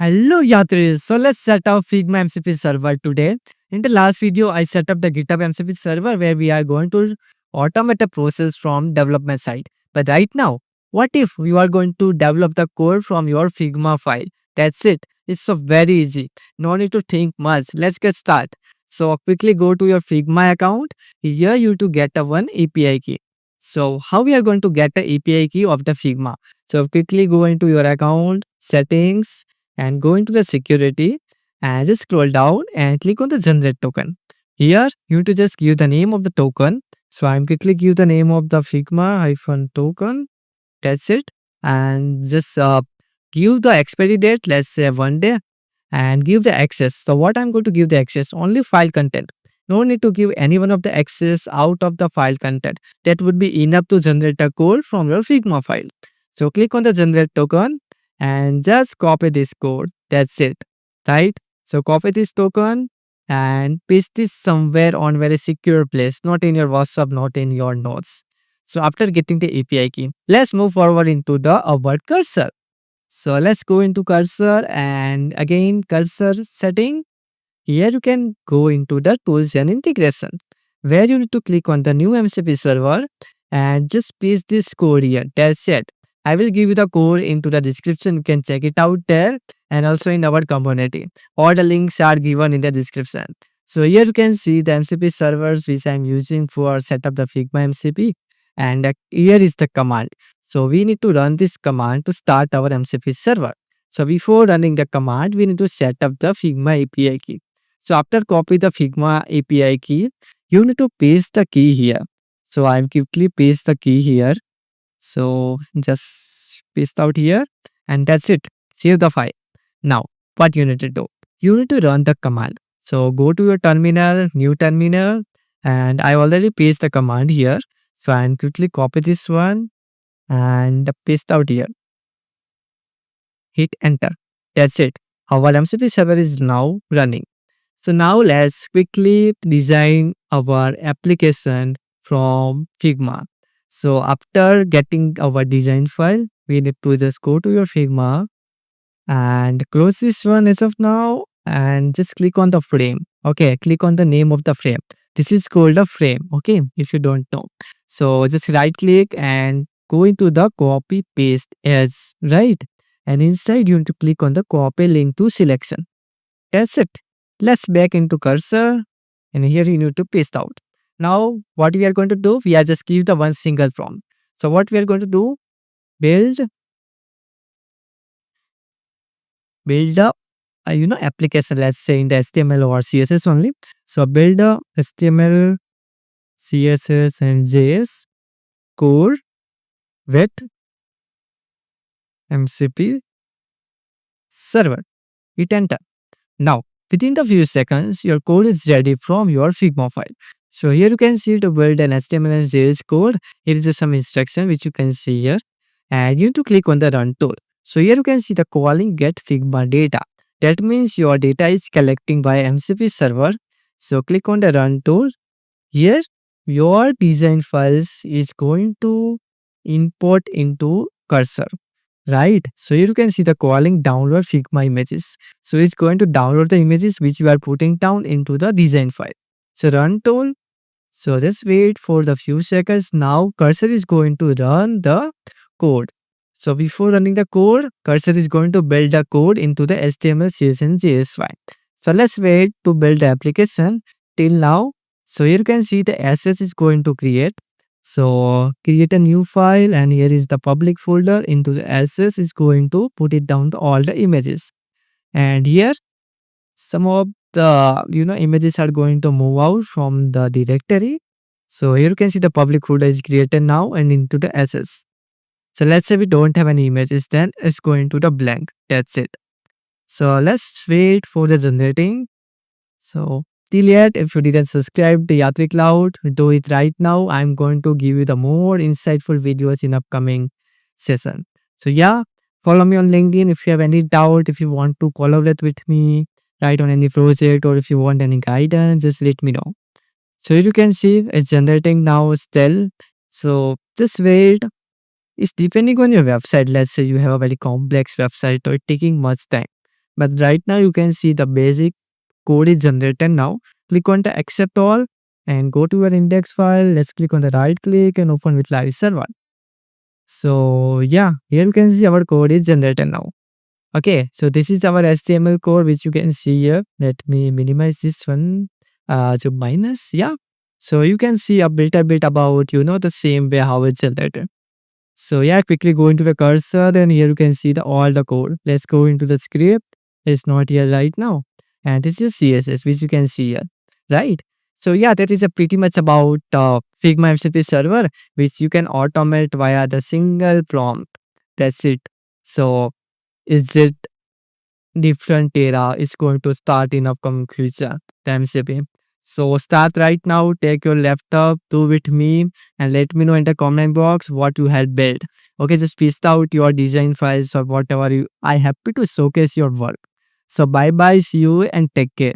Hello Yatri. So let's set up Figma MCP server today. In the last video, I set up the GitHub MCP server where we are going to automate a process from development side. But right now, what if you are going to develop the code from your Figma file? That's it. It's so very easy. No need to think much. Let's get started. So quickly go to your Figma account. Here you to get a one API key. So how we are going to get the API key of the Figma? So quickly go into your account settings and go into the security and just scroll down and click on the generate token. Here you need to just give the name of the token. So I'm quickly give the name of the Figma hyphen token. That's it. And just give the expiry date, let's say 1 day, and give the access. So what I'm going to give the access only file content. No need to give any one of the access out of the file content. That would be enough to generate a code from your Figma file. So click on the generate token and just copy this code. That's it, right? So copy this token and paste this somewhere on very secure place, not in your WhatsApp, not in your notes. So after getting the API key, let's move forward into the our cursor. So let's go into cursor and again cursor setting. Here you can go into the tools and integration where you need to click on the new MCP server and just paste this code here. That's it. I will give you the code into the description. You can check it out there and also in our community. All the links are given in the description. So here you can see the MCP servers which I'm using for set up the Figma MCP, and here is the command. So we need to run this command to start our MCP server. So before running the command, we need to set up the Figma API key. So after copy the Figma API key, you need to paste the key here. So I've quickly paste the key here. So just paste out here and that's it. Save the file. Now what you need to do? You need to run the command. So go to your terminal, new terminal, and I already paste the command here. So I quickly copy this one and paste out here. Hit enter. That's it. Our MCP server is now running. So now let's quickly design our application from Figma. So after getting our design file, we need to just go to your Figma and close this one as of now and just click on the frame. Okay, click on the name of the frame. This is called a frame. Okay, if you don't know. So just right click and go into the copy paste as, right? And inside you need to click on the copy link to selection. That's it. Let's back into cursor and here you need to paste out. Now what we are going to do, we are just give the one single prompt. So what we are going to do, build a application, let's say in the HTML or CSS only. So build a HTML, CSS and JS code with MCP server. Hit enter. Now within the few seconds, your code is ready from your Figma file. So here you can see to build an HTML and JS code. Here is just some instruction which you can see here. And you need to click on the run tool. So here you can see the calling get Figma data. That means your data is collecting by MCP server. So click on the run tool. Here your design files is going to import into cursor. Right. So here you can see the calling download Figma images. So it's going to download the images which you are putting down into the design file. So run tool. So just wait for the few seconds. Now cursor is going to run the code. So before running the code, cursor is going to build the code into the HTML, CSS and JS file. So let's wait to build the application till now. So here you can see the assets is going to create. So create a new file and here is the public folder. Into the assets is going to put it down to all the images. And here some of the images are going to move out from the directory. So here you can see the public folder is created now and into the assets. So let's say we don't have any images, then it's going to the blank. That's it. So let's wait for the generating. So till yet, if you didn't subscribe to Yatri Cloud, do it right now. I'm going to give you the more insightful videos in upcoming session. So yeah, follow me on LinkedIn if you have any doubt, if you want to collaborate with me, right, on any project, or if you want any guidance, just let me know. So you can see it's generating now still. So just wait. It's depending on your website. Let's say you have a very complex website or taking much time. But right now you can see the basic code is generated now. Click on the accept all and go to your index file. Let's click on the right click and open with live server. So yeah, here you can see our code is generated now. Okay, so this is our HTML code which you can see here. Let me minimize this one. So minus, yeah. So you can see a little bit about, the same way how it's generated. So yeah, quickly go into the cursor and here you can see all the code. Let's go into the script. It's not here right now. And this is CSS which you can see here, right? So yeah, that is a pretty much about Figma MCP server which you can automate via the single prompt. That's it. So is it different era is going to start in upcoming future, the MCP. So start right now, take your laptop, do with me and let me know in the comment box what you had built. Okay, just paste out your design files or whatever you I happy to showcase your work. So bye bye, see you and take care.